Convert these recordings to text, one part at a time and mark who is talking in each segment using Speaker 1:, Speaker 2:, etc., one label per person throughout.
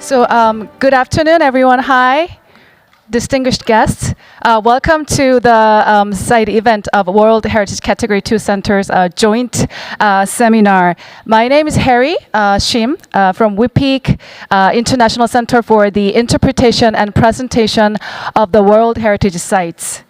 Speaker 1: Good afternoon, everyone. Hi, distinguished guests. Welcome to the side event of World Heritage Category 2 Center's joint seminar. My name is Harry Shim from WHIPIC, International Center for the Interpretation and Presentation of the World Heritage Sites.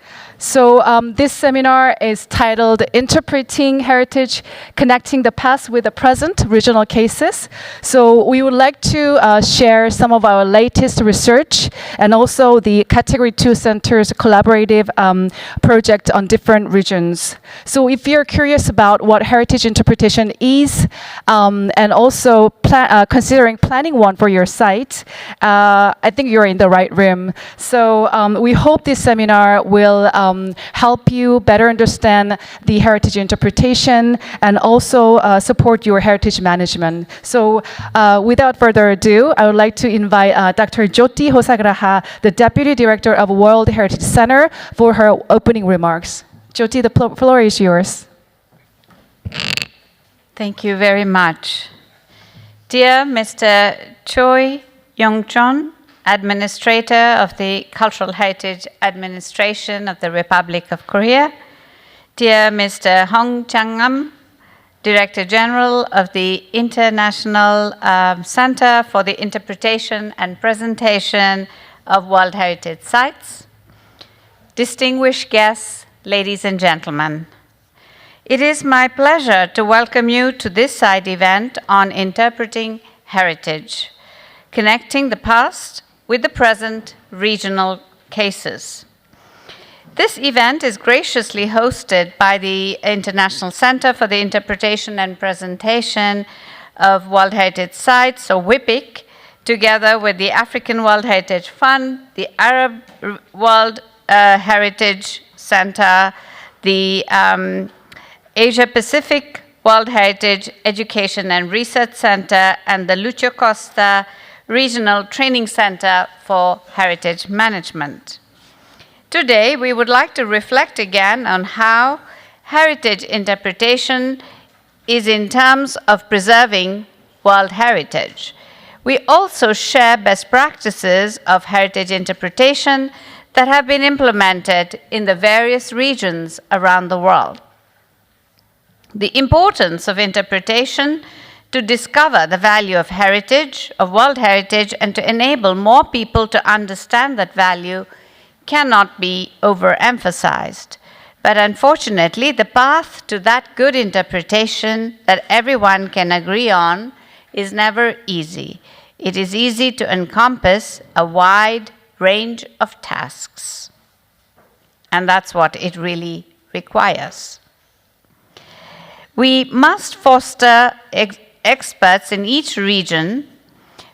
Speaker 1: This seminar is titled Interpreting Heritage, Connecting the Past with the Present, Regional Cases. So we would like to share some of our latest research and also the Category 2 Center's collaborative project on different regions. So if you're curious about what heritage interpretation is and also considering planning one for your site, I think you're in the right room. So we hope this seminar will help you better understand the heritage interpretation and also support your heritage management. So without further ado, I would like to invite Dr. Jyoti Hosagraha, the Deputy Director of World Heritage Center, for her opening remarks. Jyoti, the floor is yours.
Speaker 2: Thank you very much. Dear Mr. Choi Young-chon, Administrator of the Cultural Heritage Administration of the Republic of Korea, dear Mr. Hong Chang-am, Director General of the International Center for the Interpretation and Presentation of World Heritage Sites, distinguished guests, ladies and gentlemen. It is my pleasure to welcome you to this side event on interpreting heritage, connecting the past with the present regional cases. This event is graciously hosted by the International Center for the Interpretation and Presentation of World Heritage Sites, or WHIPIC, together with the African World Heritage Fund, the Arab World Heritage Center, the Asia Pacific World Heritage Education and Research Center, and the Lucio Costa Regional Training Center for Heritage Management. Today, we would like to reflect again on how heritage interpretation is in terms of preserving world heritage. We also share best practices of heritage interpretation that have been implemented in the various regions around the world. The importance of interpretation to discover the value of heritage, of world heritage, and to enable more people to understand that value cannot be overemphasized. But unfortunately, the path to that good interpretation that everyone can agree on is never easy. It is easy to encompass a wide range of tasks. And that's what it really requires. We must foster experts in each region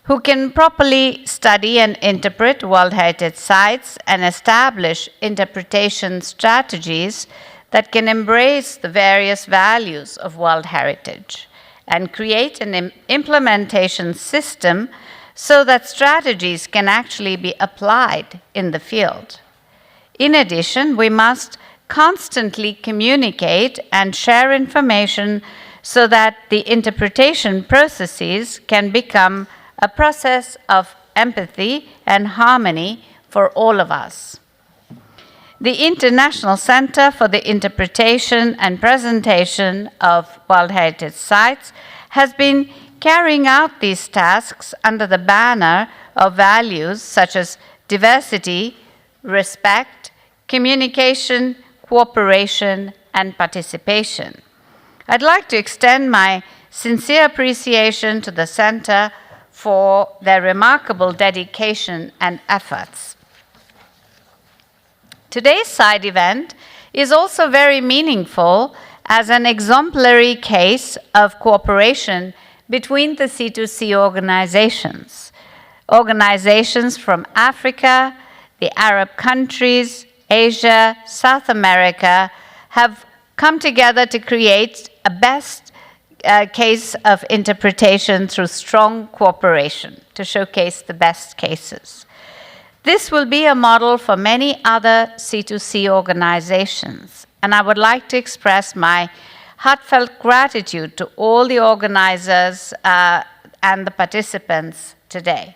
Speaker 2: who can properly study and interpret World Heritage Sites and establish interpretation strategies that can embrace the various values of World Heritage and create an implementation system so that strategies can actually be applied in the field. In addition, we must constantly communicate and share information so that the interpretation processes can become a process of empathy and harmony for all of us. The International Center for the Interpretation and Presentation of World Heritage Sites has been carrying out these tasks under the banner of values such as diversity, respect, communication, cooperation, and participation. I'd like to extend my sincere appreciation to the Center for their remarkable dedication and efforts. Today's side event is also very meaningful as an exemplary case of cooperation between the C2C organizations. Organizations from Africa, the Arab countries, Asia, South America have come together to create a best case of interpretation through strong cooperation to showcase the best cases. This will be a model for many other C2C organizations, and I would like to express my heartfelt gratitude to all the organizers and the participants today.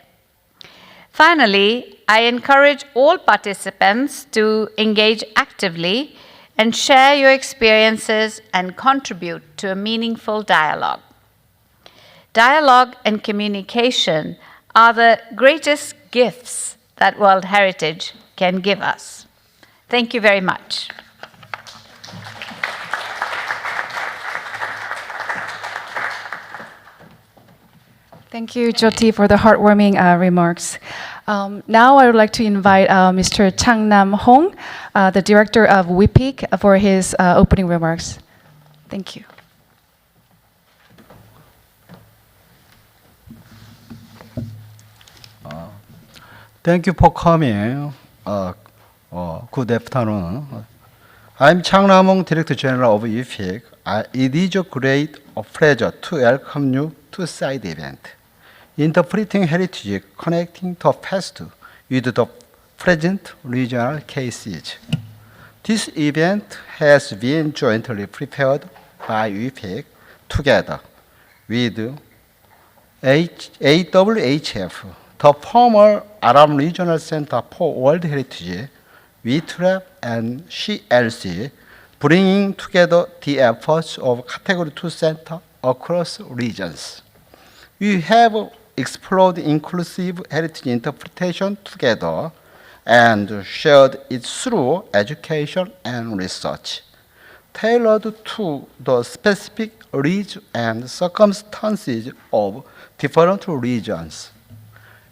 Speaker 2: Finally, I encourage all participants to engage actively and share your experiences and contribute to a meaningful dialogue. Dialogue and communication are the greatest gifts that World Heritage can give us. Thank you very much.
Speaker 1: Thank you, Jyoti, for the heartwarming remarks. Now I would like to invite Mr. Chang Nam Hong, the director of WHIPIC, for his opening remarks. Thank you.
Speaker 3: Thank you for coming. Good afternoon. I'm Chang Nam-hong, Director General of WHIPIC. It is a great pleasure to welcome you to side event, Interpreting Heritage, Connecting the Past with the Present Regional Cases. This event has been jointly prepared by WHIPIC together with AWHF, the former Arab Regional Center for World Heritage, WHITR-AP and CLC, bringing together the efforts of Category 2 Center across regions. We have explored inclusive heritage interpretation together and shared it through education and research, tailored to the specific needs and circumstances of different regions.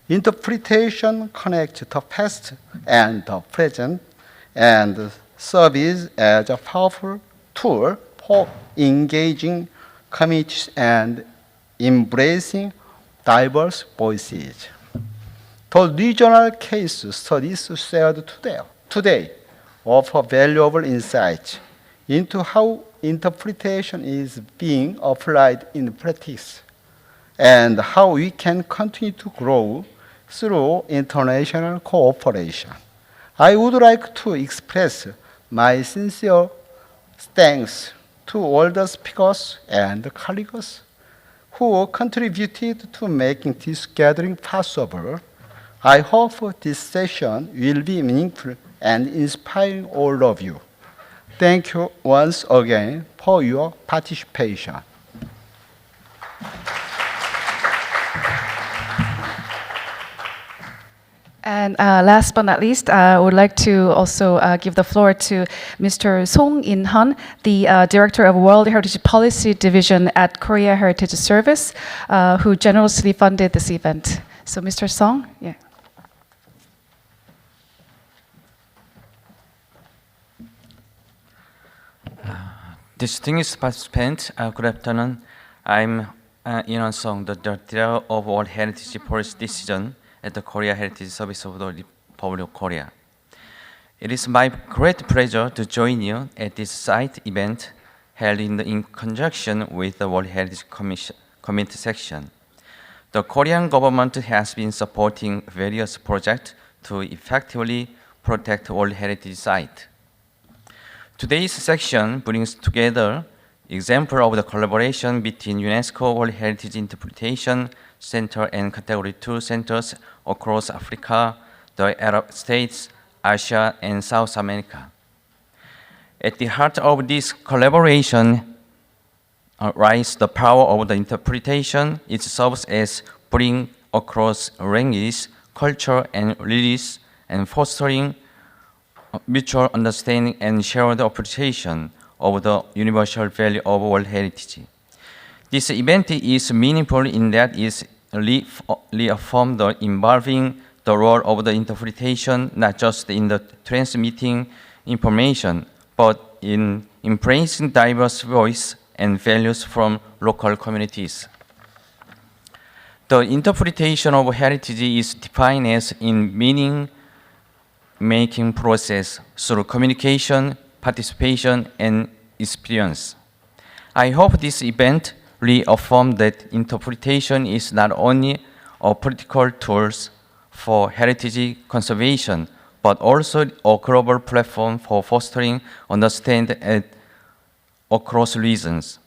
Speaker 3: Interpretation connects the past and the present and serves as a powerful tool for engaging communities and embracing diverse voices. The regional case studies shared today offer valuable insights into how interpretation is being applied in practice and how we can continue to grow through international cooperation. I would like to express my sincere thanks to all the speakers and colleagues who contributed to making this gathering possible. I hope this session will be meaningful and inspiring all of you. Thank you once again for your participation.
Speaker 1: And last but not least, I would like to also give the floor to Mr. Song In-han, the Director of World Heritage Policy Division at Korea Heritage Service, who generously funded this event. So Mr. Song, yeah.
Speaker 4: Distinguished participants, good afternoon. I'm In-han Song, the Director of World Heritage Policy Decision at the Korea Heritage Service of the Republic of Korea. It is my great pleasure to join you at this site event held in conjunction with the World Heritage Committee section. The Korean government has been supporting various projects to effectively protect World Heritage sites. Today's section brings together examples of the collaboration between UNESCO World Heritage Interpretation Center and Category 2 centers across Africa, the Arab states, Asia, and South America. At the heart of this collaboration lies the power of the interpretation. It serves as bridging across languages, culture, and religions, and fostering mutual understanding and shared appreciation of the universal value of World Heritage. This event is meaningful in that it reaffirms the involving the role of the interpretation not just in the transmitting information, but in embracing diverse voices and values from local communities. The interpretation of heritage is defined as in meaning-making process through communication, participation, and experience. I hope this event reaffirms that interpretation is not only a political tool for heritage conservation, but also a global platform for fostering understanding across regions.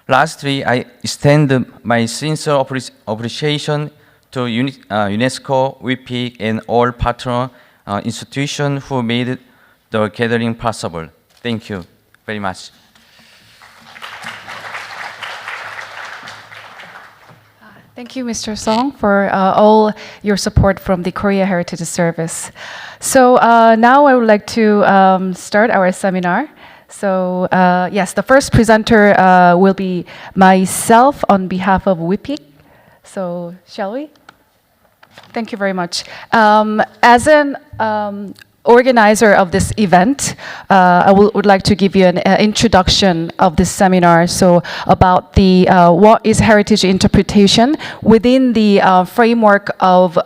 Speaker 4: Lastly, I extend my sincere appreciation to UNESCO, WHIPIC, and all partner institutions who made the gathering possible. Thank you very much.
Speaker 1: Thank you, Mr. Song, for all your support from the Korea Heritage Service. So now I would like to start our seminar. So yes, the first presenter will be myself on behalf of WHIPIC. So shall we? Thank you very much. As an organizer of this event, I would like to give you an introduction of this seminar. So about the what is heritage interpretation within the framework of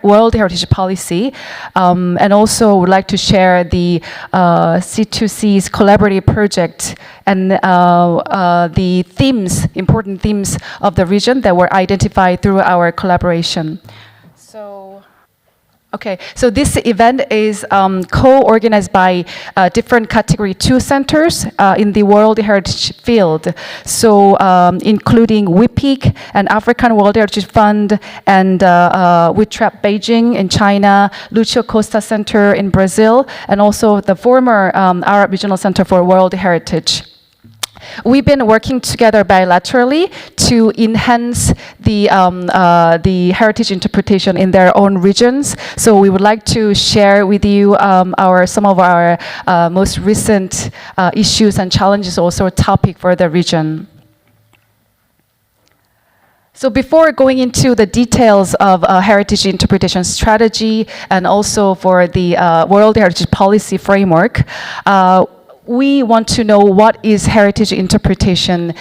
Speaker 1: World Heritage Policy, and also would like to share the C2C's collaborative project and the themes, important themes of the region that were identified through our collaboration. Okay, so this event is co-organized by different Category 2 centers in the World Heritage field. So including WHIPIC and African World Heritage Fund and WHITR-AP Beijing in China, Lucio Costa Center in Brazil, and also the former Arab Regional Center for World Heritage. We've been working together bilaterally to enhance the heritage interpretation in their own regions. So we would like to share with you some of our most recent issues and challenges, also a topic for the region. So before going into the details of heritage interpretation strategy and also for the World Heritage Policy framework, we want to know what is heritage interpretation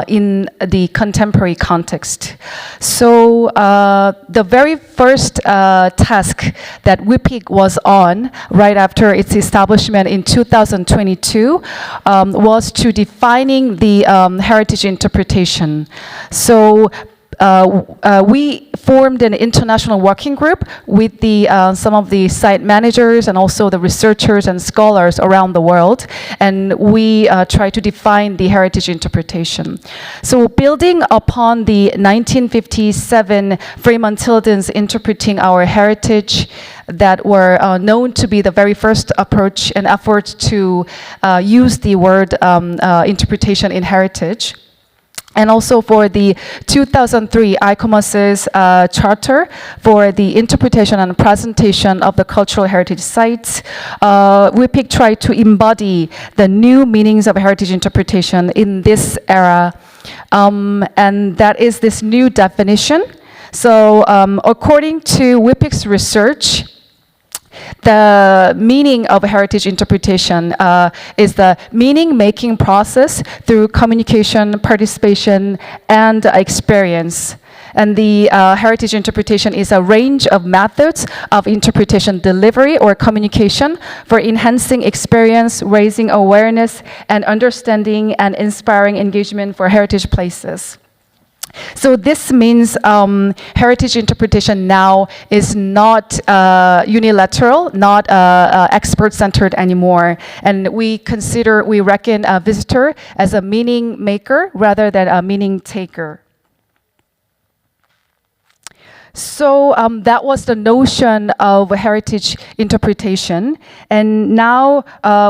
Speaker 1: in the contemporary context. So the very first task that WHIPIC was on right after its establishment in 2022 was to defining the heritage interpretation. So we formed an international working group with some of the site managers and also the researchers and scholars around the world, and we try to define the heritage interpretation. So building upon the 1957 Freeman-Tilden's Interpreting Our Heritage that were known to be the very first approach and effort to use the word interpretation in heritage. And also for the 2003 ICOMOS's Charter for the Interpretation and Presentation of the Cultural Heritage Sites, WHIPIC tried to embody the new meanings of heritage interpretation in this era. And that is this new definition. So according to WHIPIC's research, the meaning of heritage interpretation is the meaning-making process through communication, participation, and experience. And the heritage interpretation is a range of methods of interpretation delivery or communication for enhancing experience, raising awareness, and understanding and inspiring engagement for heritage places. So this means heritage interpretation now is not unilateral, not expert-centered anymore. And we reckon a visitor as a meaning maker rather than a meaning taker. So that was the notion of heritage interpretation. And now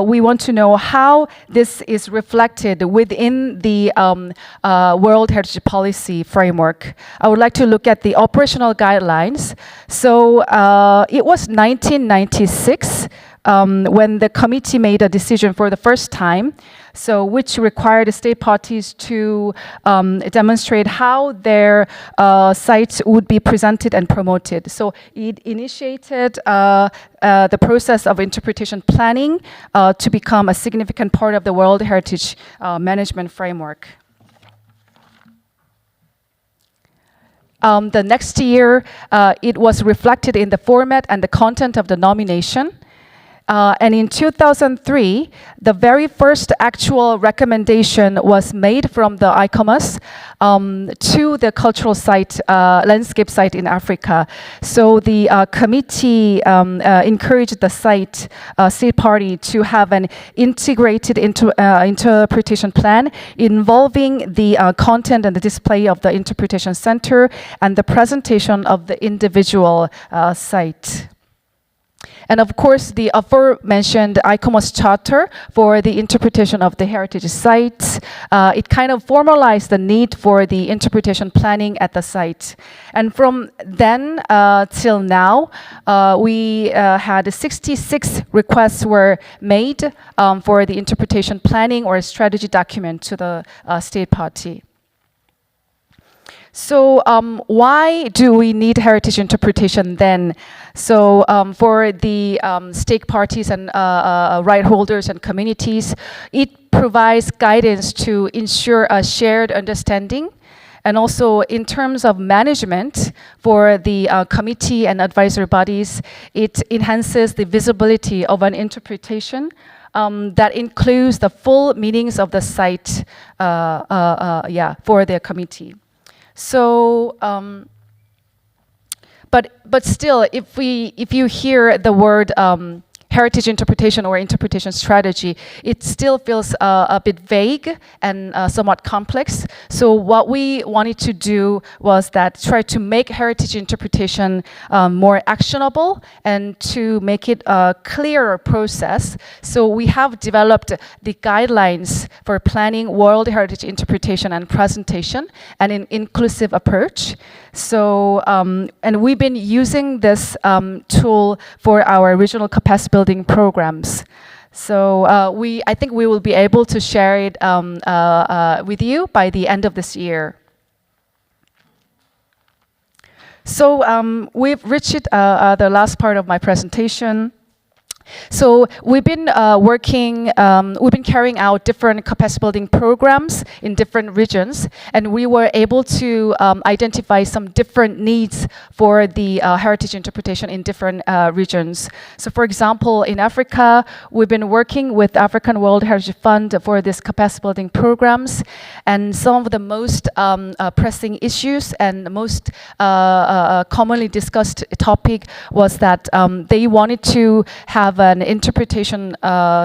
Speaker 1: we want to know how this is reflected within the World Heritage Policy framework. I would like to look at the operational guidelines. So it was 1996 when the committee made a decision for the first time, so which required the state parties to demonstrate how their sites would be presented and promoted. So it initiated the process of interpretation planning to become a significant part of the World Heritage Management Framework. The next year, it was reflected in the format and the content of the nomination. And in 2003, the very first actual recommendation was made from the ICOMOS to the cultural site, landscape site in Africa. So the committee encouraged the state party to have an integrated interpretation plan involving the content and the display of the interpretation center and the presentation of the individual site. And of course, the aforementioned ICOMOS Charter for the interpretation of the heritage sites, it kind of formalized the need for the interpretation planning at the site. And from then till now, we had 66 requests were made for the interpretation planning or strategy document to the state party. So why do we need heritage interpretation then? So for the stake parties and right holders and communities, it provides guidance to ensure a shared understanding. And also in terms of management for the committee and advisory bodies, it enhances the visibility of an interpretation that includes the full meanings of the site for the committee. So, but still, if you hear the word heritage interpretation or interpretation strategy, it still feels a bit vague and somewhat complex. So what we wanted to do was that try to make heritage interpretation more actionable and to make it a clearer process. So we have developed the guidelines for planning world heritage interpretation and presentation and an inclusive approach. So, and we've been using this tool for our regional capacity building programs. So I think we will be able to share it with you by the end of this year. So we've reached the last part of my presentation. So we've been we've been carrying out different capacity building programs in different regions, and we were able to identify some different needs for the heritage interpretation in different regions. So for example, in Africa, we've been working with African World Heritage Fund for this capacity building programs, and some of the most pressing issues and most commonly discussed topic was that they wanted to have an interpretation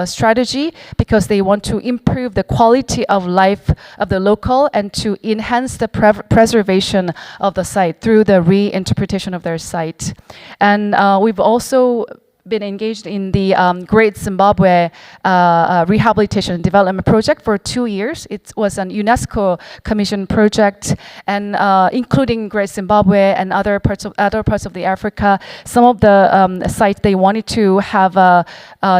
Speaker 1: strategy because they want to improve the quality of life of the local and to enhance the preservation of the site through the reinterpretation of their site. And we've also been engaged in the Great Zimbabwe Rehabilitation and Development Project for 2 years. It was an UNESCO commissioned project, and including Great Zimbabwe and other parts of the Africa. Some of the sites they wanted to have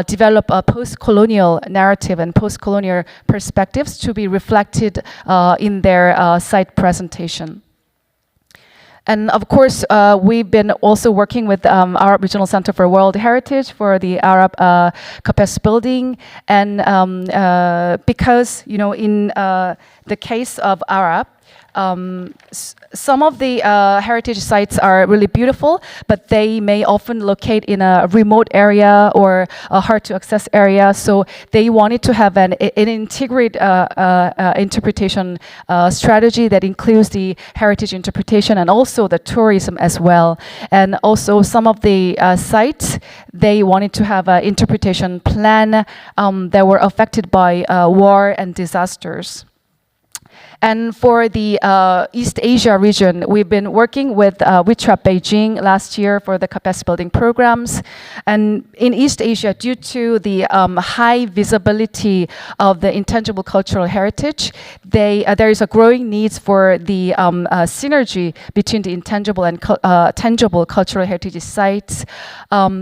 Speaker 1: develop a post-colonial narrative and post-colonial perspectives to be reflected in their site presentation. And of course, we've been also working with our Regional Center for World Heritage for the Arab capacity building. And because, you know, in the case of Arab, some of the heritage sites are really beautiful, but they may often locate in a remote area or a hard to access area. So they wanted to have an integrated interpretation strategy that includes the heritage interpretation and also the tourism as well. And also some of the sites, they wanted to have an interpretation plan that were affected by war and disasters. And for the East Asia region, we've been working with WHITR-AP Beijing last year for the capacity building programs. And in East Asia, due to the high visibility of the intangible cultural heritage, there is a growing need for the synergy between the intangible and tangible cultural heritage sites.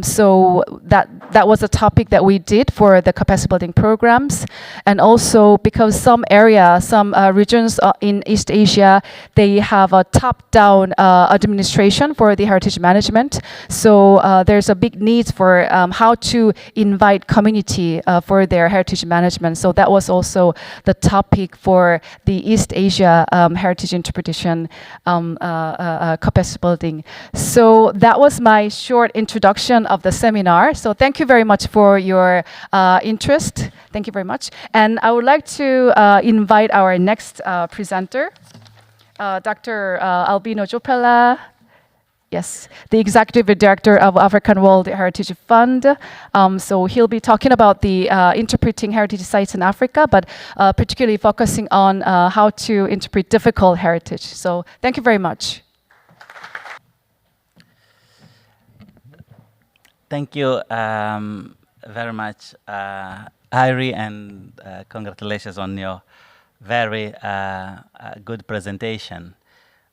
Speaker 1: So that was a topic that we did for the capacity building programs. And also because some regions regions in East Asia, they have a top-down administration for the heritage management. So there's a big need for how to invite community for their heritage management. So that was also the topic for the East Asia heritage interpretation capacity building. So that was my short introduction of the seminar. So thank you very much for your interest. Thank you very much. And I would like to invite our next presenter, Dr. Albino Jopella. Yes, the Executive Director of African World Heritage Fund. So he'll be talking about the interpreting heritage sites in Africa, but particularly focusing on how to interpret difficult heritage. So thank you very much.
Speaker 5: Thank you very much, Irie, and congratulations on your very good presentation.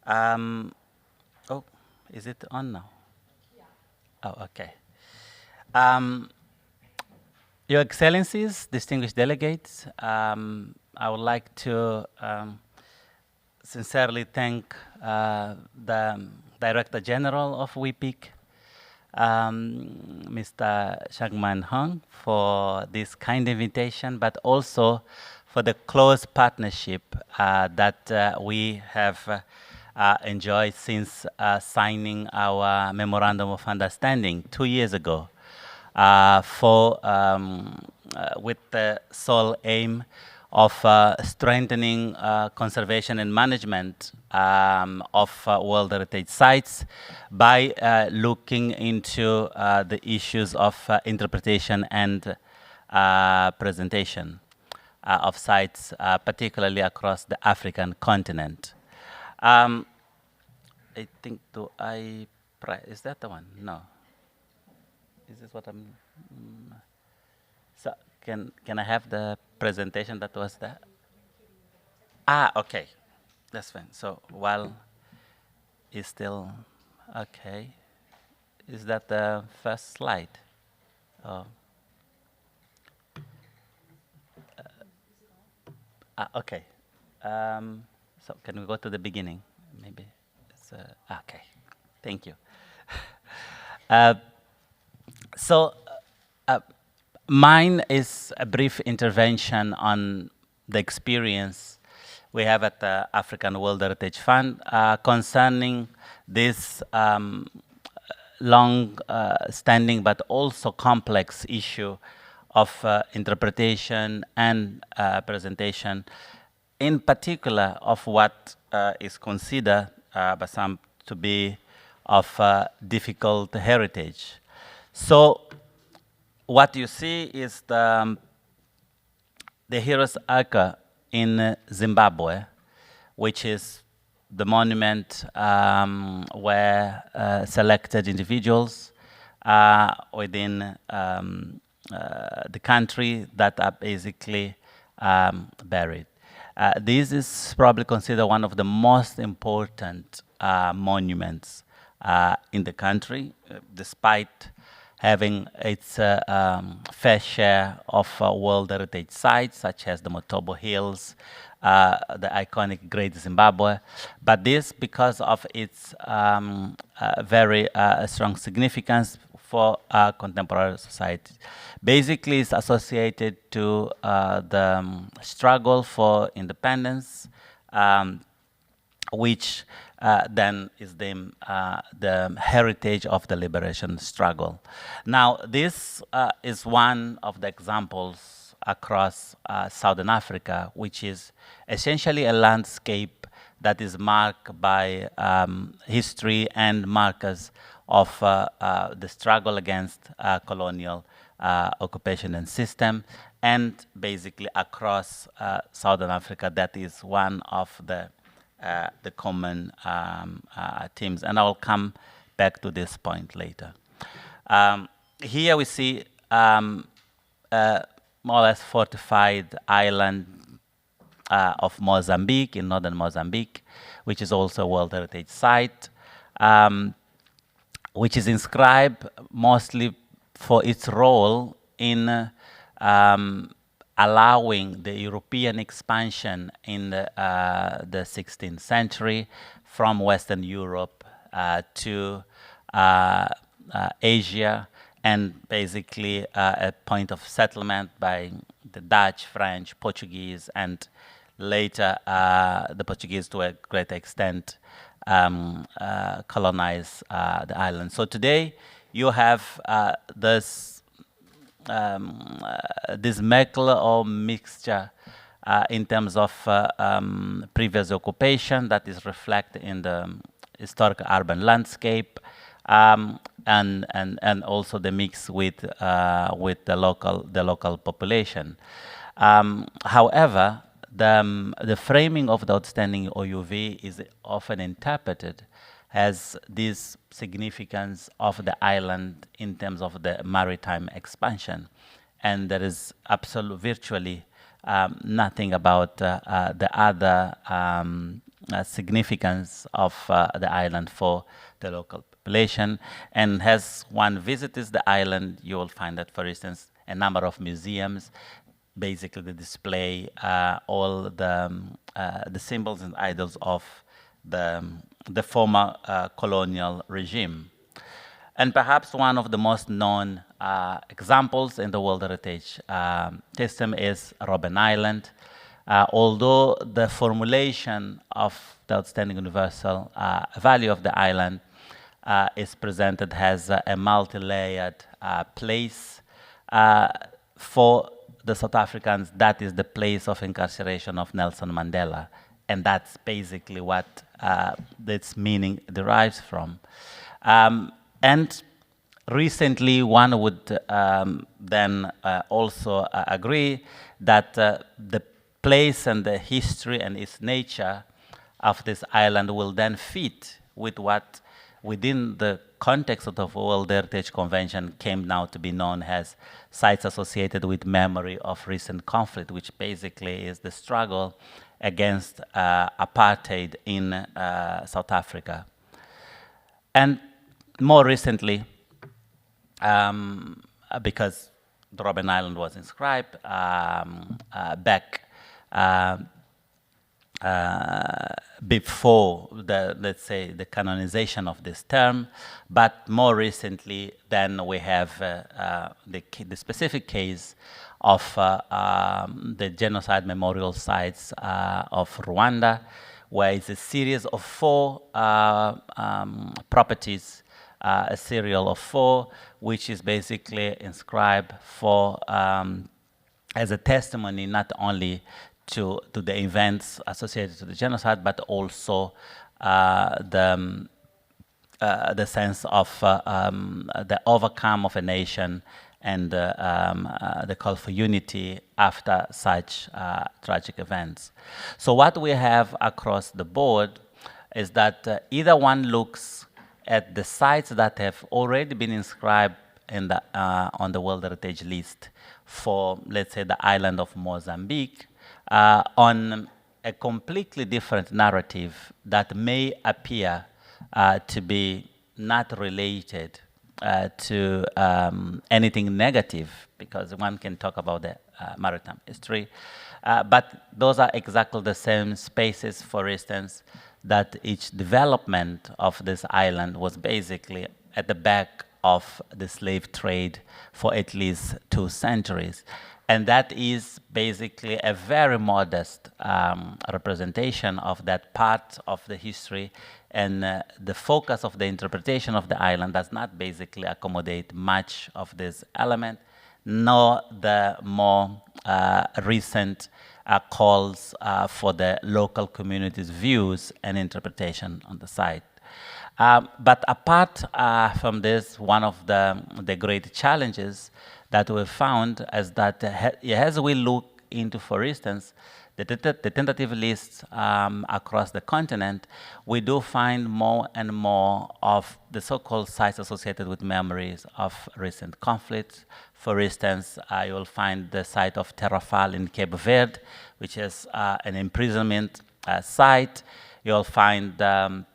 Speaker 5: Oh, is it on now? Yeah. Oh, okay. Your Excellencies, distinguished delegates, I would like to sincerely thank the Director General of WHIPIC, Mr. Shangman Hong, for this kind invitation, but also for the close partnership that we have enjoyed since signing our Memorandum of Understanding 2 years ago with the sole aim of strengthening conservation and management of World Heritage Sites by looking into the issues of interpretation and presentation of sites, particularly across the African continent. I think, is that the one? No. Is this what I'm, so can I have the presentation that was there? Ah, okay, that's fine. So while it's still, okay, is that the first slide? Oh. Okay. So can we go to the beginning? Maybe it's okay. Thank you. Mine is a brief intervention on the experience we have at the African World Heritage Fund concerning this long-standing but also complex issue of interpretation and presentation, in particular of what is considered by some to be of difficult heritage. So what you see is the Heroes' Arch in Zimbabwe, which is the monument where selected individuals within the country that are basically buried. This is probably considered one of the most important monuments in the country, despite having its fair share of World Heritage Sites, such as the Motobo Hills, the iconic Great Zimbabwe. But this, because of its very strong significance for contemporary society, basically is associated to the struggle for independence, which then is the heritage of the liberation struggle. Now, this is one of the examples across Southern Africa, which is essentially a landscape that is marked by history and markers of the struggle against colonial occupation and system, and basically across Southern Africa, that is one of the common themes, and I'll come back to this point later. Here we see more or less fortified island of Mozambique, in northern Mozambique, which is also a World Heritage Site, which is inscribed mostly for its role in allowing the European expansion in the 16th century from Western Europe to Asia, and basically a point of settlement by the Dutch, French, Portuguese, and later the Portuguese to a great extent colonize the island. So today you have this mezcla or mixture in terms of previous occupation that is reflected in the historical urban landscape, and also the mix with the local population. However, the framing of the outstanding OUV is often interpreted as this significance of the island in terms of the maritime expansion, and there is virtually nothing about the other significance of the island for the local population. And as one visits the island, you will find that, for instance, a number of museums basically display all the symbols and idols of the former colonial regime. And perhaps one of the most known examples in the World Heritage system is Robben Island. Although the formulation of the outstanding universal value of the island is presented as a multi-layered place, for the South Africans, that is the place of incarceration of Nelson Mandela. And that's basically what its meaning derives from. And recently, one would then also agree that the place and the history and its nature of this island will then fit with what, within the context of the World Heritage Convention, came now to be known as sites associated with memory of recent conflict, which basically is the struggle against apartheid in South Africa. And more recently, because the Robben Island was inscribed back before let's say, the canonization of this term, but more recently, then we have the specific case of the genocide memorial sites of Rwanda, where it's a series of 4 properties, a serial of 4, which is basically inscribed for as a testimony not only to the events associated to the genocide, but also the sense of the overcome of a nation and the call for unity after such tragic events. So what we have across the board is that either one looks at the sites that have already been inscribed in on the World Heritage List for, let's say, the island of Mozambique, on a completely different narrative that may appear to be not related to anything negative, because one can talk about the maritime history. But those are exactly the same spaces, for instance, that each development of this island was basically at the back of the slave trade for at least 2 centuries. And that is basically a very modest representation of that part of the history, and the focus of the interpretation of the island does not basically accommodate much of this element, nor the more recent calls for the local community's views and interpretation on the site. But apart from this, one of the great challenges that we found is that as we look into, for instance, the tentative lists across the continent, we do find more and more of the so-called sites associated with memories of recent conflicts. For instance, you will find the site of Terrafal in Cape Verde, which is an imprisonment site. You'll find the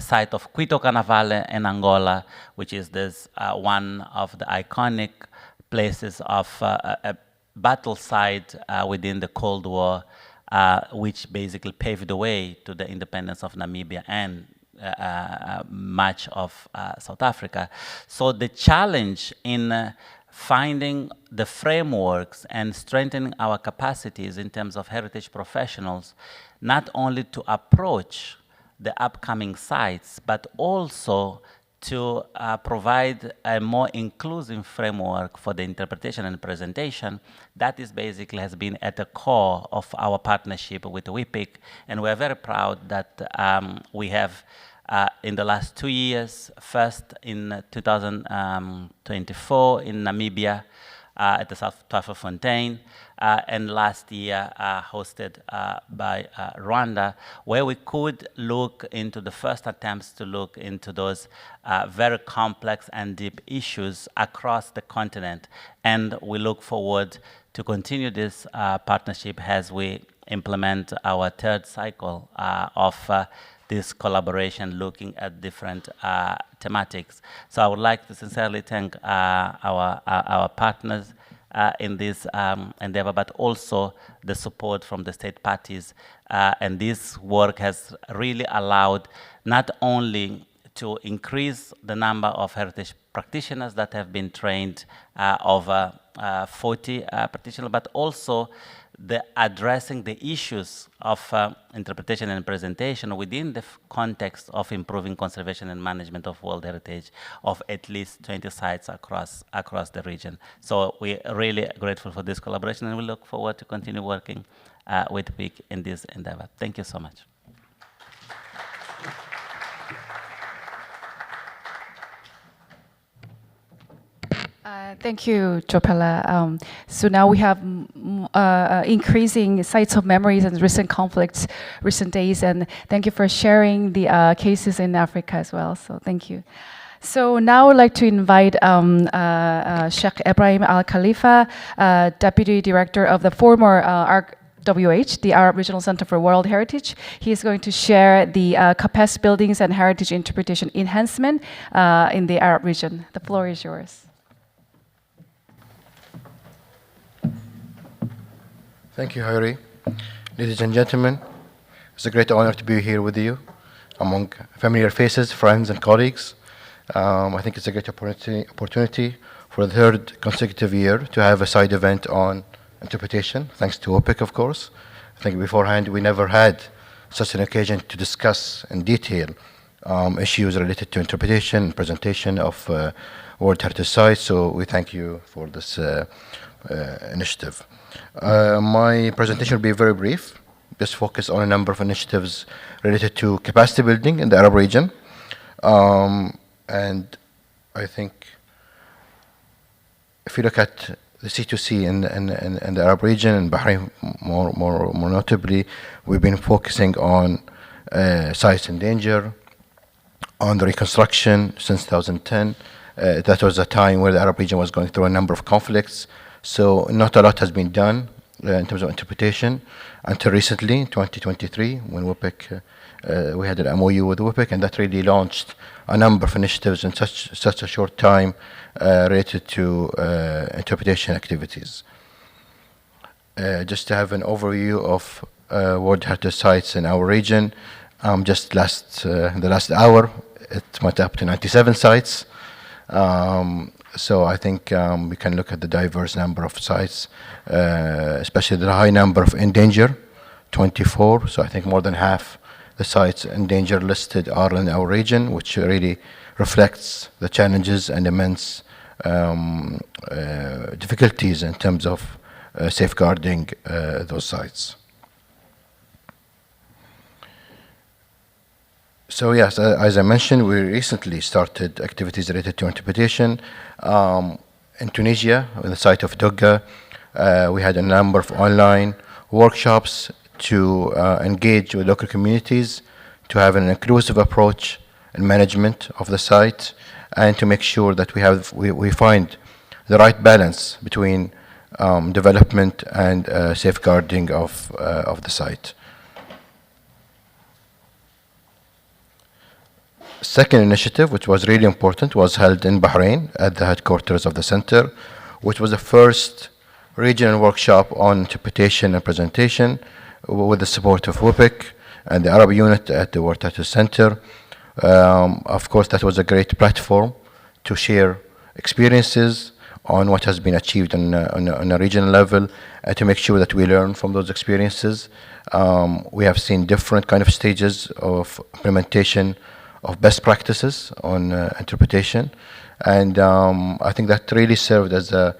Speaker 5: site of Quito Carnaval in Angola, which is this one of the iconic places of a battle site within the Cold War, which basically paved the way to the independence of Namibia and much of South Africa. So the challenge in finding the frameworks and strengthening our capacities in terms of heritage professionals, not only to approach the upcoming sites, but also to provide a more inclusive framework for the interpretation and presentation. That is basically has been at the core of our partnership with WHIPIC, and we're very proud that we have in the last 2 years, first in 2024 in Namibia at the South Fontaine, and last year hosted by Rwanda, where we could look into the first attempts to look into those very complex and deep issues across the continent. And we look forward to continue this partnership as we implement our third cycle of this collaboration looking at different thematics. So I would like to sincerely thank our partners in this endeavor, but also the support from the state parties. And this work has really allowed not only to increase the number of heritage practitioners that have been trained, over 40 practitioners, but also addressing the issues of interpretation and presentation within the context of improving conservation and management of World Heritage of at least 20 sites across the region. So we're really grateful for this collaboration, and we look forward to continue working with WHIPIC in this endeavor. Thank you so much.
Speaker 1: Thank you, Jopela. So now we have increasing sites of memories and recent conflicts, recent days, and thank you for sharing the cases in Africa as well. So thank you. So now I'd like to invite Sheikh Ibrahim Al Khalifa, Deputy Director of the former AWH, the Arab Regional Center for World Heritage. He is going to share the capacity buildings and heritage interpretation enhancement in the Arab region. The floor is yours.
Speaker 6: Thank you, Hari. Ladies and gentlemen, it's a great honor to be here with you, among familiar faces, friends, and colleagues. I think it's a great opportunity for the third consecutive year to have a side event on interpretation, thanks to WHIPIC, of course. I think beforehand we never had such an occasion to discuss in detail issues related to interpretation and presentation of World Heritage Sites, so we thank you for this initiative. My presentation will be very brief, just focus on a number of initiatives related to capacity building in the Arab region. And I think if you look at the C2C in the Arab region, and Bahrain more notably, we've been focusing on sites in danger, on the reconstruction since 2010. That was a time where the Arab region was going through a number of conflicts. So not a lot has been done in terms of interpretation until recently, 2023, when WHIPIC, we had an MOU with WHIPIC, and that really launched a number of initiatives in such a short time related to interpretation activities. Just to have an overview of World Heritage Sites in our region, just in the last hour, it went up to 97 sites. So I think we can look at the diverse number of sites, especially the high number of in danger, 24. So I think more than half the sites in danger listed are in our region, which really reflects the challenges and immense difficulties in terms of safeguarding those sites. So yes, as I mentioned, we recently started activities related to interpretation. In Tunisia, on the site of Dugga, we had a number of online workshops to engage with local communities, to have an inclusive approach and management of the site, and to make sure that we find the right balance between development and safeguarding of the site. Second initiative, which was really important, was held in Bahrain at the headquarters of the center, which was the first regional workshop on interpretation and presentation with the support of WHIPIC and the Arab unit at the World Heritage Center. Of course, that was a great platform to share experiences on what has been achieved on a regional level and to make sure that we learn from those experiences. We have seen different kind of stages of implementation of best practices on interpretation, and I think that really served as a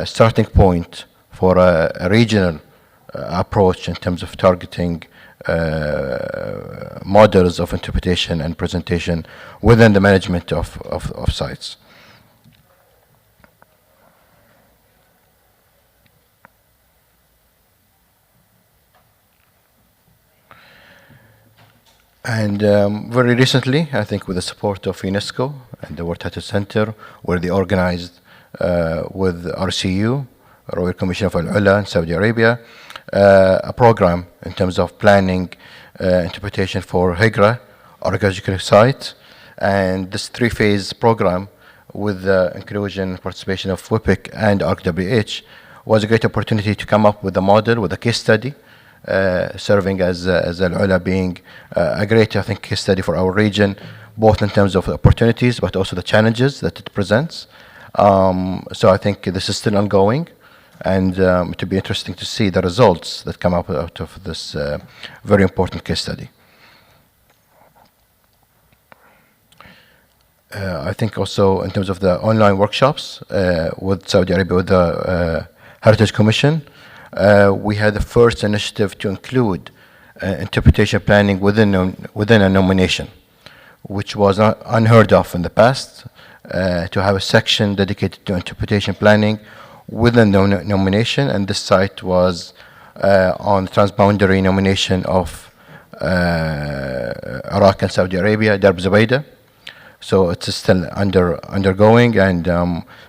Speaker 6: starting point for a regional approach in terms of targeting models of interpretation and presentation within the management of sites. And very recently, I think with the support of UNESCO and the World Heritage Center, where they organized with RCU, Royal Commission of Al-Ula in Saudi Arabia, a program in terms of planning interpretation for Hijra, archaeological site. And this three-phase program with the inclusion and participation of WHIPIC and AWH was a great opportunity to come up with a model, with a case study, serving as Al-Ula being a great, I think, case study for our region, both in terms of opportunities, but also the challenges that it presents. So I think this is still ongoing, and it will be interesting to see the results that come up out of this very important case study. I think also in terms of the online workshops with Saudi Arabia, with the Heritage Commission, we had the first initiative to include interpretation planning within a nomination, which was unheard of in the past, to have a section dedicated to interpretation planning within the nomination, and this site was on transboundary nomination of Iraq and Saudi Arabia, Darb Zubaydah. So it's still undergoing, and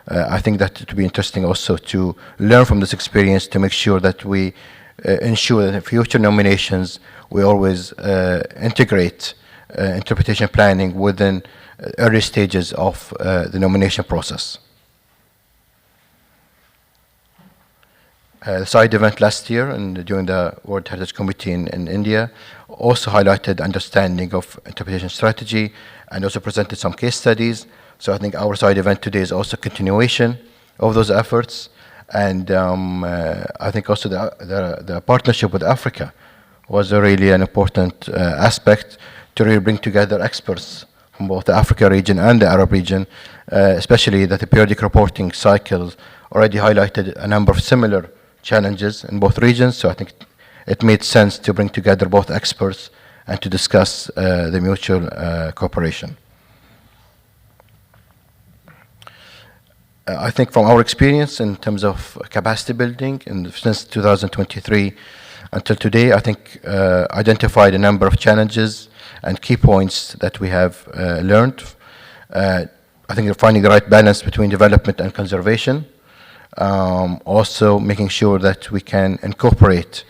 Speaker 6: I think that it will be interesting also to learn from this experience to make sure that we ensure that in future nominations we always integrate interpretation planning within early stages of the nomination process. The side event last year and during the World Heritage Committee in India also highlighted understanding of interpretation strategy and also presented some case studies. So I think our side event today is also a continuation of those efforts. And I think also the partnership with Africa was really an important aspect to really bring together experts from both the Africa region and the Arab region, especially that the periodic reporting cycles already highlighted a number of similar challenges in both regions. So I think it made sense to bring together both experts and to discuss the mutual cooperation. I think from our experience in terms of capacity building, and since 2023 until today, I think identified a number of challenges and key points that we have learned. I think you're finding the right balance between development and conservation. Also making sure that we can incorporate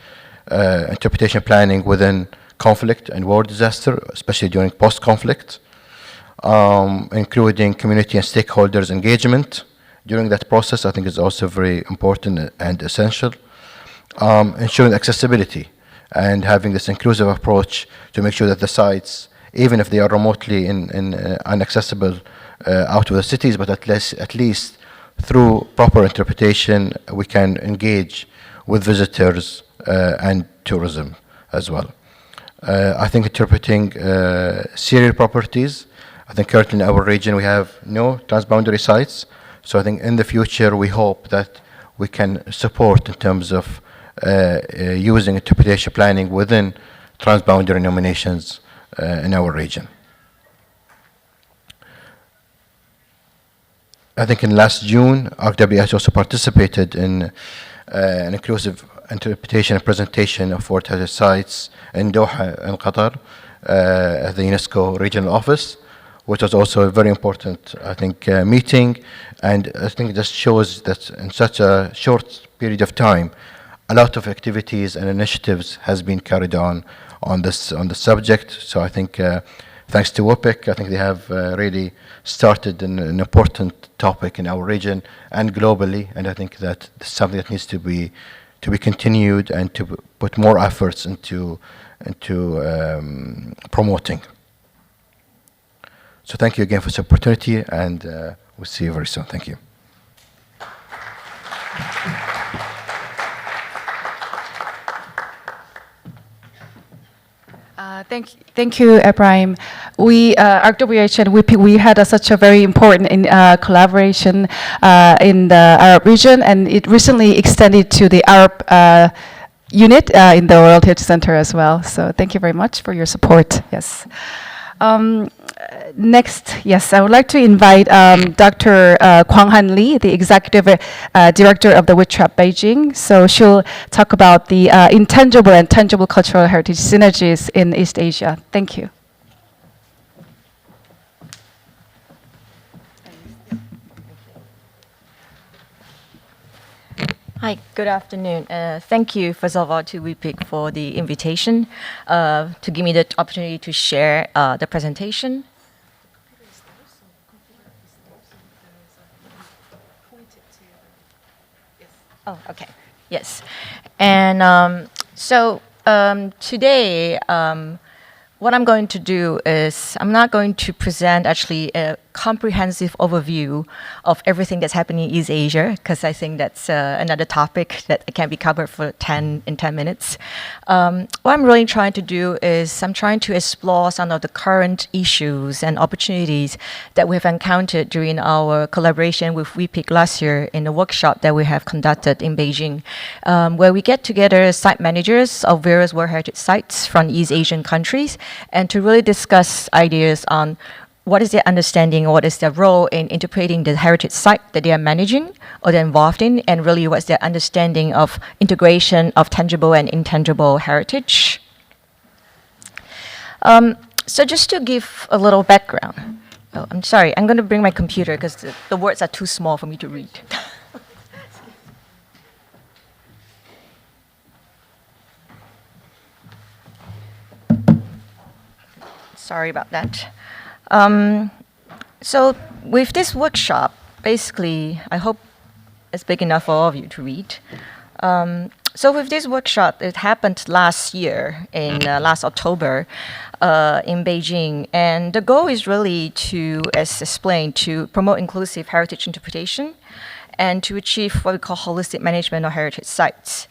Speaker 6: interpretation planning within conflict and war disaster, especially during post-conflict, including community and stakeholders engagement during that process. I think is also very important and essential. Ensuring accessibility and having this inclusive approach to make sure that the sites, even if they are remotely inaccessible out of the cities, but at least through proper interpretation, we can engage with visitors and tourism as well. I think interpreting serial properties, I think currently in our region we have no transboundary sites. So I think in the future we hope that we can support in terms of using interpretation planning within transboundary nominations in our region. I think in last June, AWHF also participated in an inclusive interpretation and presentation of World Heritage Sites in Doha, in Qatar, at the UNESCO Regional Office, which was also a very important, I think, meeting. And I think it just shows that in such a short period of time, a lot of activities and initiatives has been carried on the subject. So I think thanks to WHIPIC, I think they have really started an important topic in our region and globally, and I think that it's something that needs to be continued and to put more efforts into promoting. So thank you again for this opportunity, and we'll see you very soon. Thank you.
Speaker 1: Thank you, Ibrahim. We, AWHF and WHIPIC, we had such a very important collaboration in the Arab region, and it recently extended to the Arab unit in the World Heritage Center as well. So thank you very much for your support. Yes. Next, yes, I would like to invite Dr. Kwang Han Lee, the Executive Director of the WHITR-AP Beijing. So she'll talk about the intangible and tangible cultural heritage synergies in East Asia. Thank you.
Speaker 7: Hi, good afternoon. Thank you, first of all, to WHIPIC for the invitation to give me the opportunity to share the presentation. Oh, okay. Yes. And today, what I'm going to do is I'm not going to present actually a comprehensive overview of everything that's happening in East Asia, because I think that's another topic that can be covered for 10 minutes. What I'm really trying to do is I'm trying to explore some of the current issues and opportunities that we've encountered during our collaboration with WHIPIC last year in the workshop that we have conducted in Beijing, where we get together site managers of various World Heritage sites from East Asian countries and to really discuss ideas on what is their understanding, or what is their role in interpreting the heritage site that they are managing or they're involved in, and really what's their understanding of integration of tangible and intangible heritage. So just to give a little background. Oh, I'm sorry, I'm going to bring my computer because the words are too small for me to read. Sorry about that. So with this workshop, basically, I hope it's big enough for all of you to read. So with this workshop, it happened last year, in last October, in Beijing. And the goal is really to, as explained, to promote inclusive heritage interpretation and to achieve what we call holistic management of heritage sites.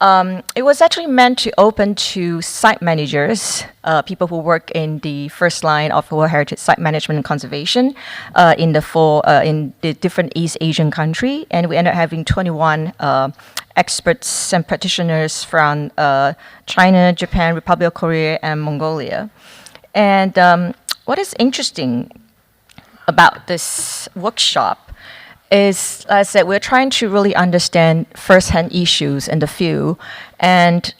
Speaker 7: It was actually meant to open to site managers, people who work in the first line of World Heritage Site Management and Conservation in the different East Asian countries. And we ended up having 21 experts and practitioners from China, Japan, Republic of Korea, and Mongolia. And what is interesting about this workshop is, as I said, we're trying to really understand first-hand issues in the field. And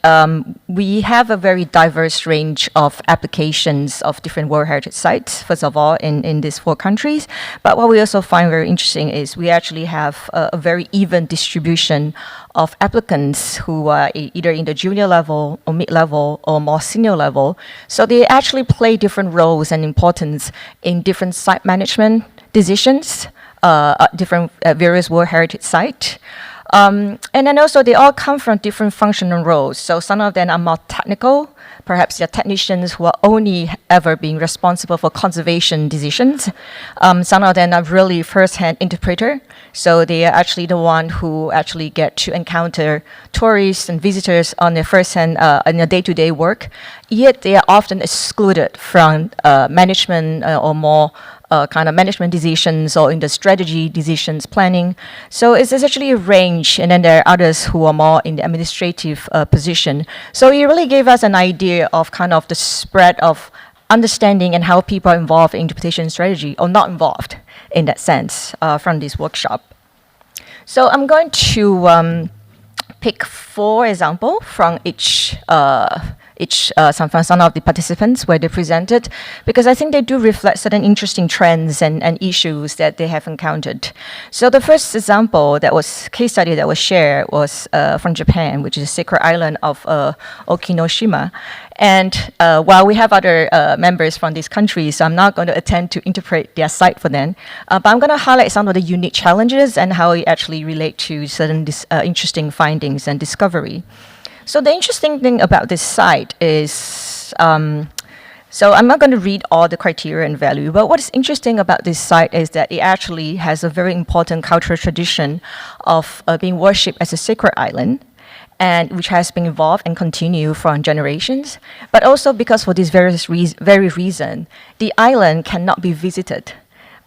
Speaker 7: we have a very diverse range of applications of different World Heritage sites, first of all, in these 4 countries. But what we also find very interesting is we actually have a very even distribution of applicants who are either in the junior level or mid-level or more senior level. So they actually play different roles and importance in different site management decisions, different various World Heritage sites. And then also they all come from different functional roles. So some of them are more technical. Perhaps they're technicians who are only ever being responsible for conservation decisions. Some of them are really first-hand interpreter. So they are actually the one who actually get to encounter tourists and visitors on their first-hand, in their day-to-day work. Yet they are often excluded from management or more kind of management decisions or in the strategy decisions planning. So it's essentially a range, and then there are others who are more in the administrative position. So it really gave us an idea of kind of the spread of understanding and how people are involved in interpretation strategy or not involved in that sense from this workshop. So I'm going to pick 4 examples from some of the participants where they presented, because I think they do reflect certain interesting trends and issues that they have encountered. So the first example case study that was shared was from Japan, which is the sacred island of Okinoshima. And while we have other members from these countries, so I'm not going to attempt to interpret their site for them, but I'm going to highlight some of the unique challenges and how it actually relate to certain interesting findings and discovery. So the interesting thing about this site is, so I'm not going to read all the criteria and value, but what is interesting about this site is that it actually has a very important cultural tradition of being worshipped as a sacred island, and which has been evolved and continued from generations. But also because for this very reason, the island cannot be visited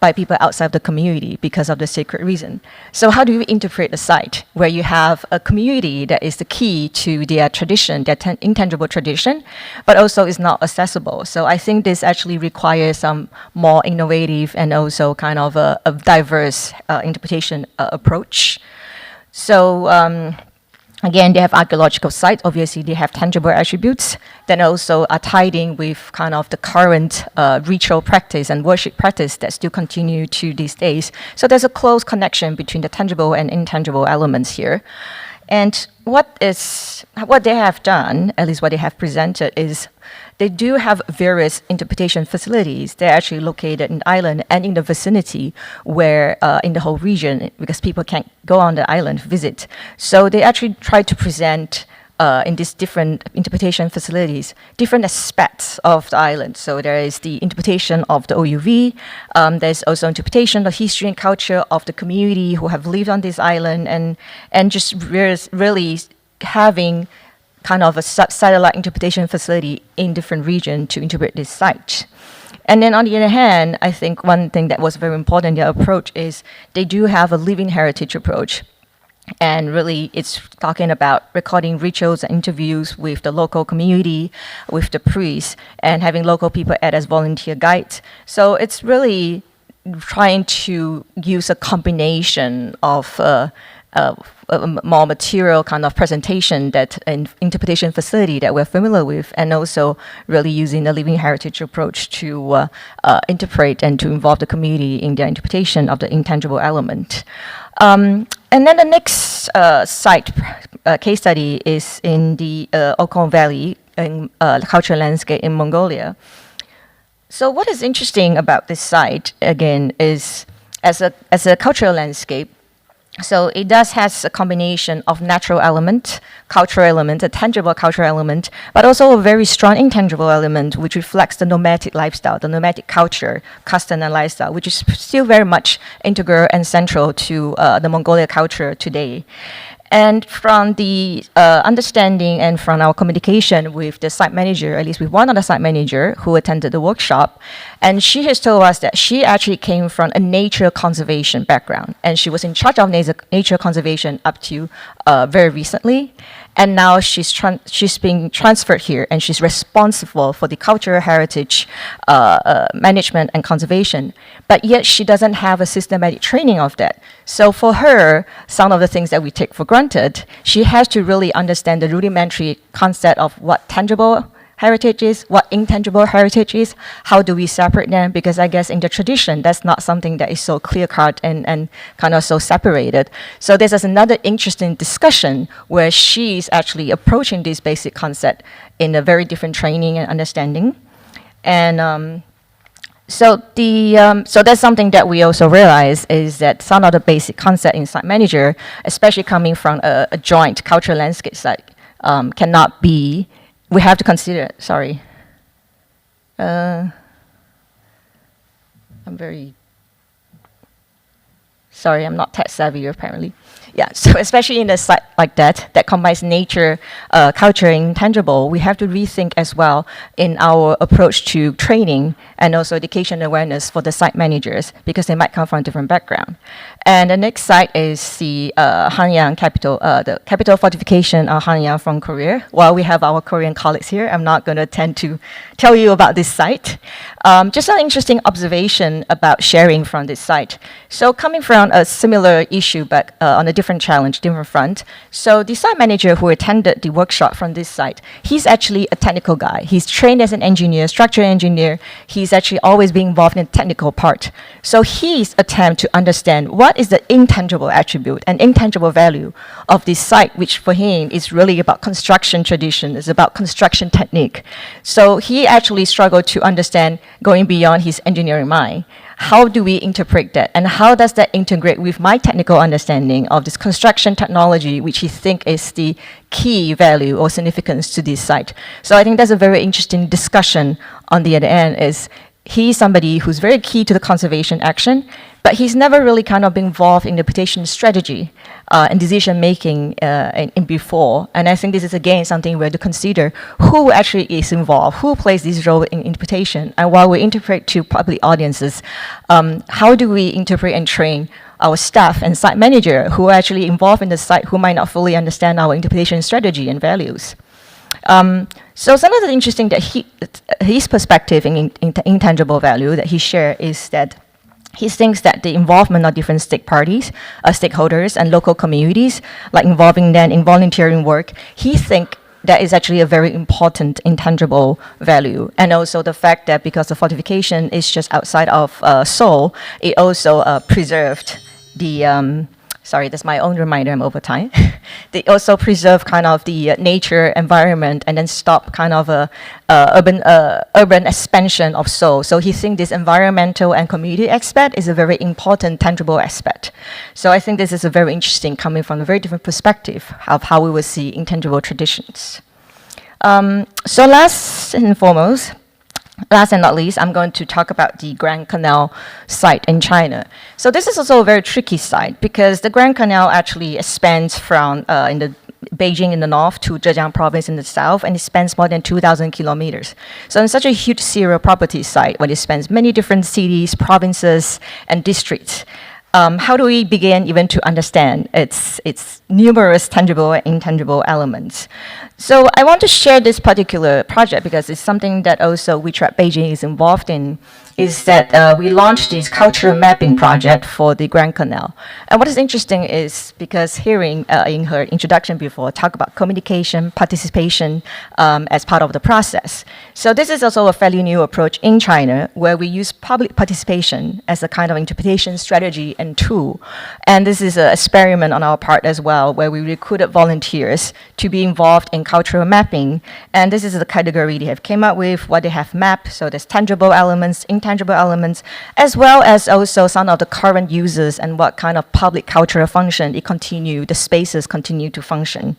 Speaker 7: by people outside of the community because of the sacred reason. So how do you interpret a site where you have a community that is the key to their tradition, their intangible tradition, but also is not accessible? So I think this actually requires some more innovative and also kind of a diverse interpretation approach. So again, they have archaeological sites. Obviously, they have tangible attributes that also are tied in with kind of the current ritual practice and worship practice that still continue to these days. So there's a close connection between the tangible and intangible elements here. And what they have done, at least what they have presented, is they do have various interpretation facilities. They're actually located in the island and in the vicinity where, in the whole region, because people can't go on the island to visit. So they actually try to present in these different interpretation facilities, different aspects of the island. So there is the interpretation of the OUV, there's also interpretation of history and culture of the community who have lived on this island, and just really having kind of a satellite interpretation facility in different regions to interpret this site. And then on the other hand, I think one thing that was very important in their approach is they do have a living heritage approach. And really, it's talking about recording rituals and interviews with the local community, with the priests, and having local people act as volunteer guides. So it's really trying to use a combination of more material kind of presentation that an interpretation facility that we're familiar with, and also really using the living heritage approach to interpret and to involve the community in their interpretation of the intangible element. And then the next site case study is in the Okon Valley in cultural landscape in Mongolia. So what is interesting about this site, again, is as a cultural landscape, so it does has a combination of natural element, cultural element, a tangible cultural element, but also a very strong intangible element which reflects the nomadic lifestyle, the nomadic culture, custom and lifestyle, which is still very much integral and central to the Mongolia culture today. And from the understanding and from our communication with the site manager, at least with one of the site manager who attended the workshop, and she has told us that she actually came from a nature conservation background, and she was in charge of nature conservation up to very recently. And now she's being transferred here, and she's responsible for the cultural heritage management and conservation. But yet she doesn't have a systematic training of that. So for her, some of the things that we take for granted, she has to really understand the rudimentary concept of what tangible heritage is, what intangible heritage is, how do we separate them? Because I guess in the tradition, that's not something that is so clear-cut and kind of so separated. So this is another interesting discussion where she's actually approaching this basic concept in a very different training and understanding. And so that's something that we also realize is that some of the basic concept in site manager, especially coming from a joint cultural landscape site, cannot be. We have to consider, sorry. I'm not tech savvy apparently. Yeah, so especially in a site like that combines nature, culture, and intangible, we have to rethink as well in our approach to training and also education awareness for the site managers because they might come from a different background. And the next site is the Hanyang capital, the capital fortification of Hanyang from Korea. While we have our Korean colleagues here, I'm not going to tend to tell you about this site. Just an interesting observation about sharing from this site. So coming from on a similar issue, but on a different challenge, different front. So the site manager who attended the workshop from this site, he's actually a technical guy. He's trained as an engineer, structural engineer. He's actually always been involved in the technical part. So his attempt to understand what is the intangible attribute and intangible value of this site, which for him is really about construction tradition, is about construction technique. So he actually struggled to understand, going beyond his engineering mind, how do we interpret that, and how does that integrate with my technical understanding of this construction technology, which he thinks is the key value or significance to this site. So I think that's a very interesting discussion on the other end. Is he's somebody who's very key to the conservation action, but he's never really kind of been involved in interpretation strategy and decision making in before. And I think this is again something we have to consider: who actually is involved, who plays this role in interpretation, and while we interpret to public audiences, how do we interpret and train our staff and site manager who are actually involved in the site, who might not fully understand our interpretation strategy and values. So some of the interesting that his perspective in intangible value that he shared is that he thinks that the involvement of different stakeholders and local communities, like involving them in volunteering work, he thinks that is actually a very important intangible value. And also the fact that because the fortification is just outside of Seoul, it also preserved the sorry, that's my own reminder, I'm over time. They also preserve kind of the nature environment and then stop kind of a urban expansion of Seoul. So he thinks this environmental and community aspect is a very important, tangible aspect. So I think this is a very interesting, coming from a very different perspective of how we will see intangible traditions. So last and not least, I'm going to talk about the Grand Canal site in China. So this is also a very tricky site because the Grand Canal actually spans from in the Beijing in the north to Zhejiang province in the south, and it spans more than 2,000 kilometers. So in such a huge serial property site, where it spans many different cities, provinces, and districts, how do we begin even to understand its numerous tangible and intangible elements? So I want to share this particular project because it's something that also WHITR-AP Beijing is involved in, is that we launched this cultural mapping project for the Grand Canal. And what is interesting is because hearing in her introduction before talk about communication, participation as part of the process. So this is also a fairly new approach in China where we use public participation as a kind of interpretation strategy and tool. And this is an experiment on our part as well, where we recruited volunteers to be involved in cultural mapping. And this is the category they have came up with, what they have mapped. So there's tangible elements, intangible elements, as well as also some of the current users and what kind of public cultural function the spaces continue to function.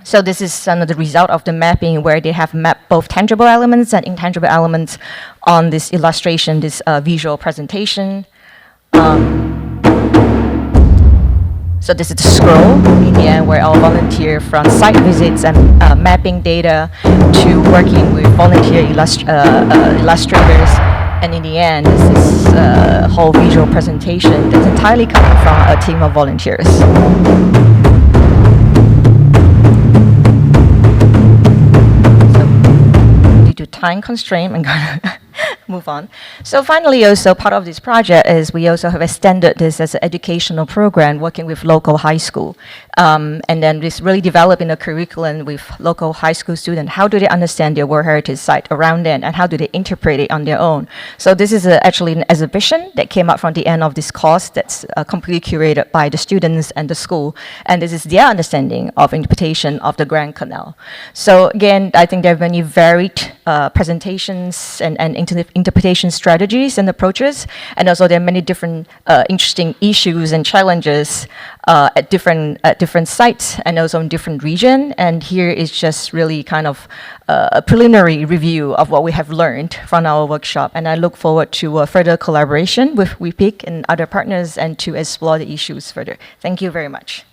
Speaker 7: So this is some of the result of the mapping where they have mapped both tangible elements and intangible elements on this illustration, this visual presentation. So this is the scroll in the end where our volunteer from site visits and mapping data to working with volunteer illustrators. And in the end, this is a whole visual presentation that's entirely coming from a team of volunteers. So due to time constraint, I'm gonna move on. So finally, also part of this project is we also have extended this as an educational program working with local high school. And then this really developing a curriculum with local high school students. How do they understand their World Heritage Site around them and how do they interpret it on their own? So this is actually an exhibition that came up from the end of this course that's completely curated by the students and the school. And this is their understanding of interpretation of the Grand Canal. So again, I think there are many varied presentations and interpretation strategies and approaches. And also there are many different interesting issues and challenges at different sites and also in different regions. And here is just really kind of a preliminary review of what we have learned from our workshop. And I look forward to further collaboration with WHIPIC and other partners and to explore the issues further. Thank you very much.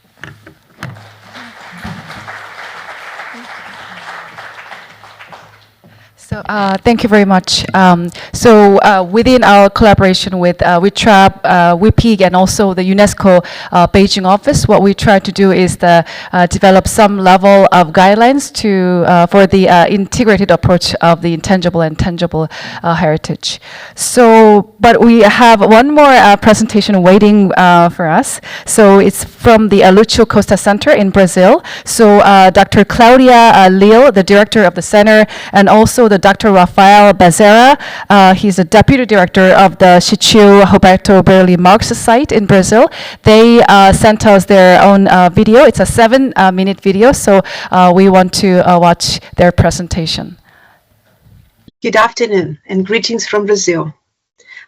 Speaker 1: So thank you very much. Within our collaboration with WHITR-AP, WHIPIC, and also the UNESCO Beijing office, what we try to do is develop some level of guidelines for the integrated approach of the intangible and tangible heritage. But we have one more presentation waiting for us. So it's from the Lucio Costa Center in Brazil. So Dr. Claudia Leal, the director of the center, and also the Dr. Rafael Bezerra. He's the deputy director of the Sítio Roberto Burle Marx site in Brazil. They sent us their own video. It's a 7-minute video, so we want to watch their presentation.
Speaker 8: Good afternoon and greetings from Brazil.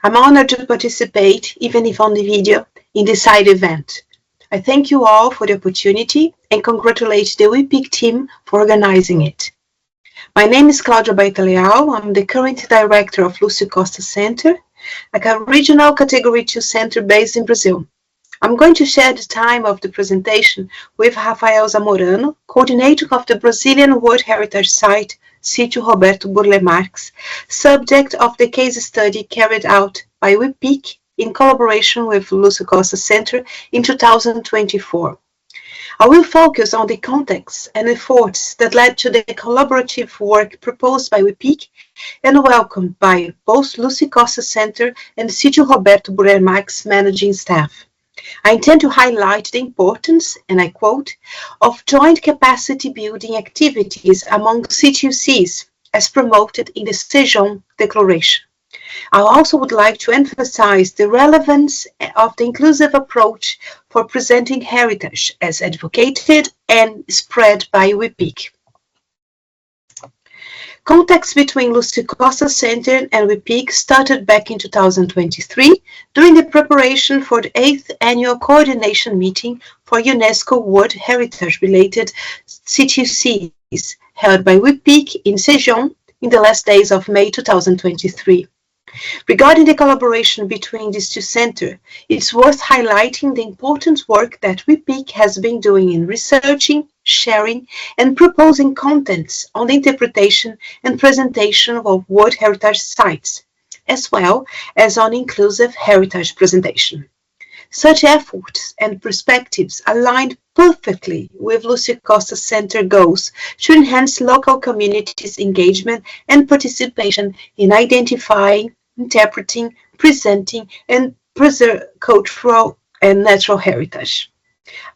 Speaker 8: I'm honored to participate, even if on the video, in this side event. I thank you all for the opportunity and congratulate the WHIPIC team for organizing it. My name is Claudia Leal. I'm the current director of Lucio Costa Center, a regional Category 2 center based in Brazil. I'm going to share the time of the presentation with Rafael Zamorano, coordinator of the Brazilian World Heritage Site, Sítio Roberto Burle Marx, subject of the case study carried out by WHIPIC in collaboration with Lucio Costa Center in 2024. I will focus on the context and efforts that led to the collaborative work proposed by WHIPIC and welcomed by both Lucio Costa Center and Sítio Roberto Burle Marx managing staff. I intend to highlight the importance, and I quote, of joint capacity building activities among CTUCs as promoted in the Sejong Declaration. I also would like to emphasize the relevance of the inclusive approach for presenting heritage as advocated and spread by WHIPIC. Contacts between Lucio Costa Center and WHIPIC started back in 2023 during the preparation for the 8th annual coordination meeting for UNESCO World Heritage-related CTUCs held by WHIPIC in Sejong in the last days of May 2023. Regarding the collaboration between these two centers, it's worth highlighting the important work that WHIPIC has been doing in researching, sharing, and proposing contents on the interpretation and presentation of World Heritage Sites, as well as on inclusive heritage presentation. Such efforts and perspectives aligned perfectly with Lucio Costa Center goals to enhance local communities' engagement and participation in identifying, interpreting, presenting, and preserve cultural and natural heritage.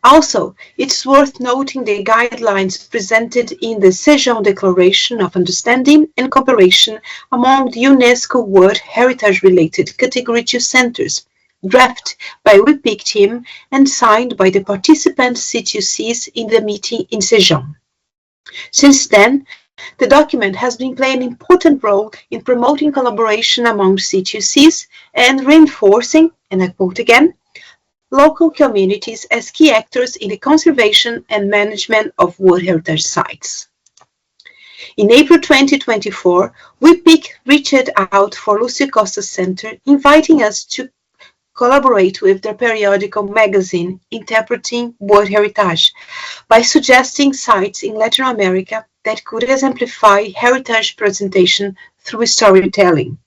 Speaker 8: Also, it's worth noting the guidelines presented in the Sejong Declaration of Understanding and Cooperation among the UNESCO World Heritage-related Category 2 centers, drafted by WHIPIC team and signed by the participant CTUCs in the meeting in Sejong. Since then, the document has been playing an important role in promoting collaboration among CTUCs and reinforcing, and I quote again, local communities as key actors in the conservation and management of World Heritage Sites. In April 2024, WHIPIC reached out for Lucio Costa Center, inviting us to collaborate with their periodical magazine, Interpreting World Heritage, by suggesting sites in Latin America that could exemplify heritage presentation through storytelling.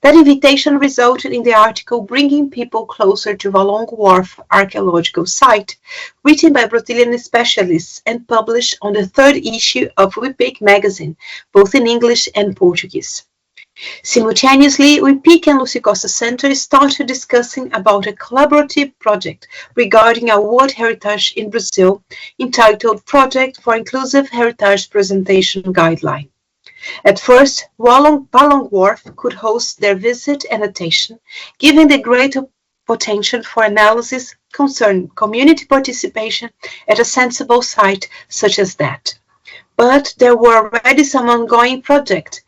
Speaker 8: That invitation resulted in the article Bringing People Closer to Valongo Wharf Archaeological Site, written by Brazilian specialists and published on the 3rd issue of WHIPIC magazine, both in English and Portuguese. Simultaneously, WHIPIC and Lucio Costa Center started discussing about a collaborative project regarding a World Heritage in Brazil entitled Project for Inclusive Heritage Presentation Guideline. At first, Valongo Wharf could host their visit and annotation, giving the greater potential for analysis concerning community participation at a sensible site such as that. But there were already some ongoing projects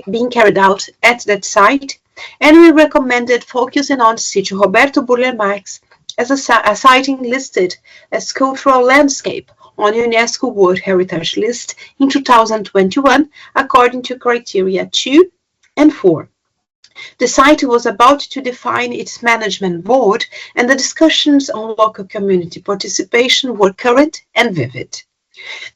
Speaker 8: being carried out at that site, and we recommended focusing on Sítio Roberto Burle Marx as a siting listed as cultural landscape on UNESCO World Heritage List in 2021 according to criteria 2 and 4. The site was about to define its management board, and the discussions on local community participation were current and vivid.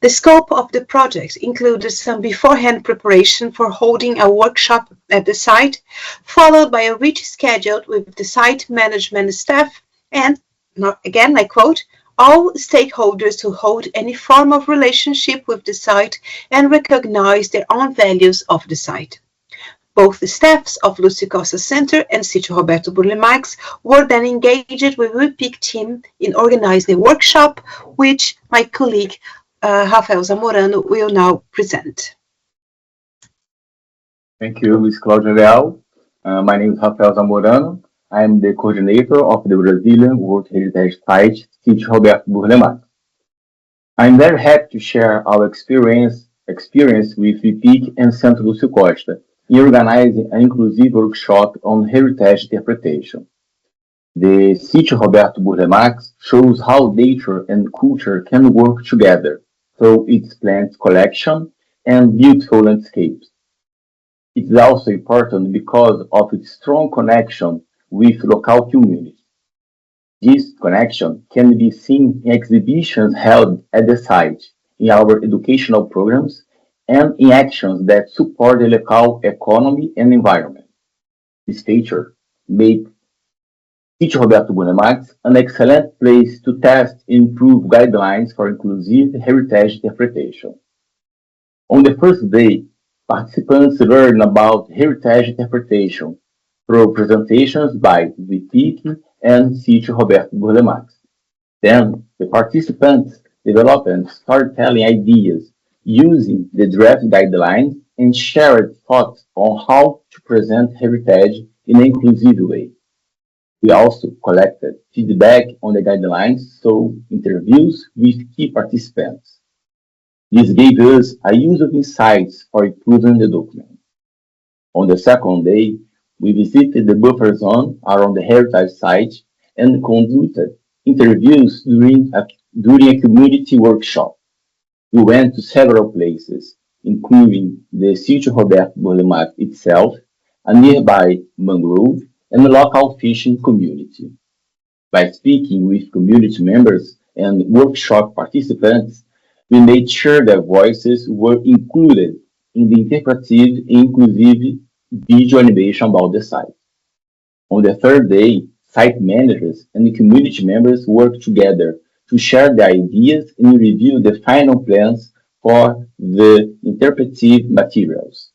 Speaker 8: The scope of the project included some beforehand preparation for holding a workshop at the site, followed by a rich schedule with the site management staff and, again I quote, all stakeholders to hold any form of relationship with the site and recognize their own values of the site. Both the staffs of Lucio Costa Center and Sítio Roberto Burle Marx were then engaged with WHIPIC team in organizing the workshop, which my colleague Rafael Zamorano will now present.
Speaker 9: Thank you, Ms. Claudia Leal. My name is Rafael Zamorano. I am the coordinator of the Brazilian World Heritage Site, Sítio Roberto Burle Marx. I'm very happy to share our experience with WHIPIC and Centro Lucio Costa in organizing an inclusive workshop on heritage interpretation. The Sítio Roberto Burle Marx shows how nature and culture can work together through its plant collection and beautiful landscapes. It is also important because of its strong connection with local communities. This connection can be seen in exhibitions held at the site, in our educational programs, and in actions that support the local economy and environment. This feature makes Sítio Roberto Burle Marx an excellent place to test and improve guidelines for inclusive heritage interpretation. On the first day, participants learn about heritage interpretation through presentations by WHIPIC and Sítio Roberto Burle Marx. Then, the participants developed storytelling ideas using the draft guidelines and shared thoughts on how to present heritage in an inclusive way. We also collected feedback on the guidelines through interviews with key participants. This gave us a use of insights for improving the document. On the second day, we visited the buffer zone around the heritage site and conducted interviews during a community workshop. We went to several places, including the Sítio Roberto Burle Marx itself, a nearby mangrove, and a local fishing community. By speaking with community members and workshop participants, we made sure their voices were included in the interpretive and inclusive video animation about the site. On the third day, site managers and community members worked together to share their ideas and review the final plans for the interpretive materials.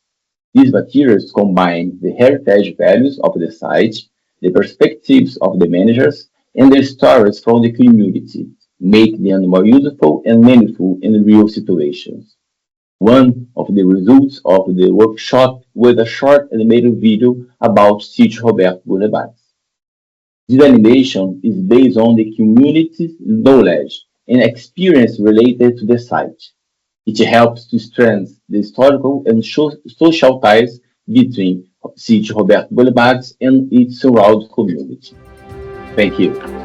Speaker 9: These materials combine the heritage values of the site, the perspectives of the managers, and the stories from the community, make them more useful and meaningful in real situations. One of the results of the workshop was a short animated video about Sítio Roberto Burle Marx. This animation is based on the community's knowledge and experience related to the site. It helps to strengthen the historical and social ties between Sítio Roberto Burle Marx and its surrounding community. Thank you.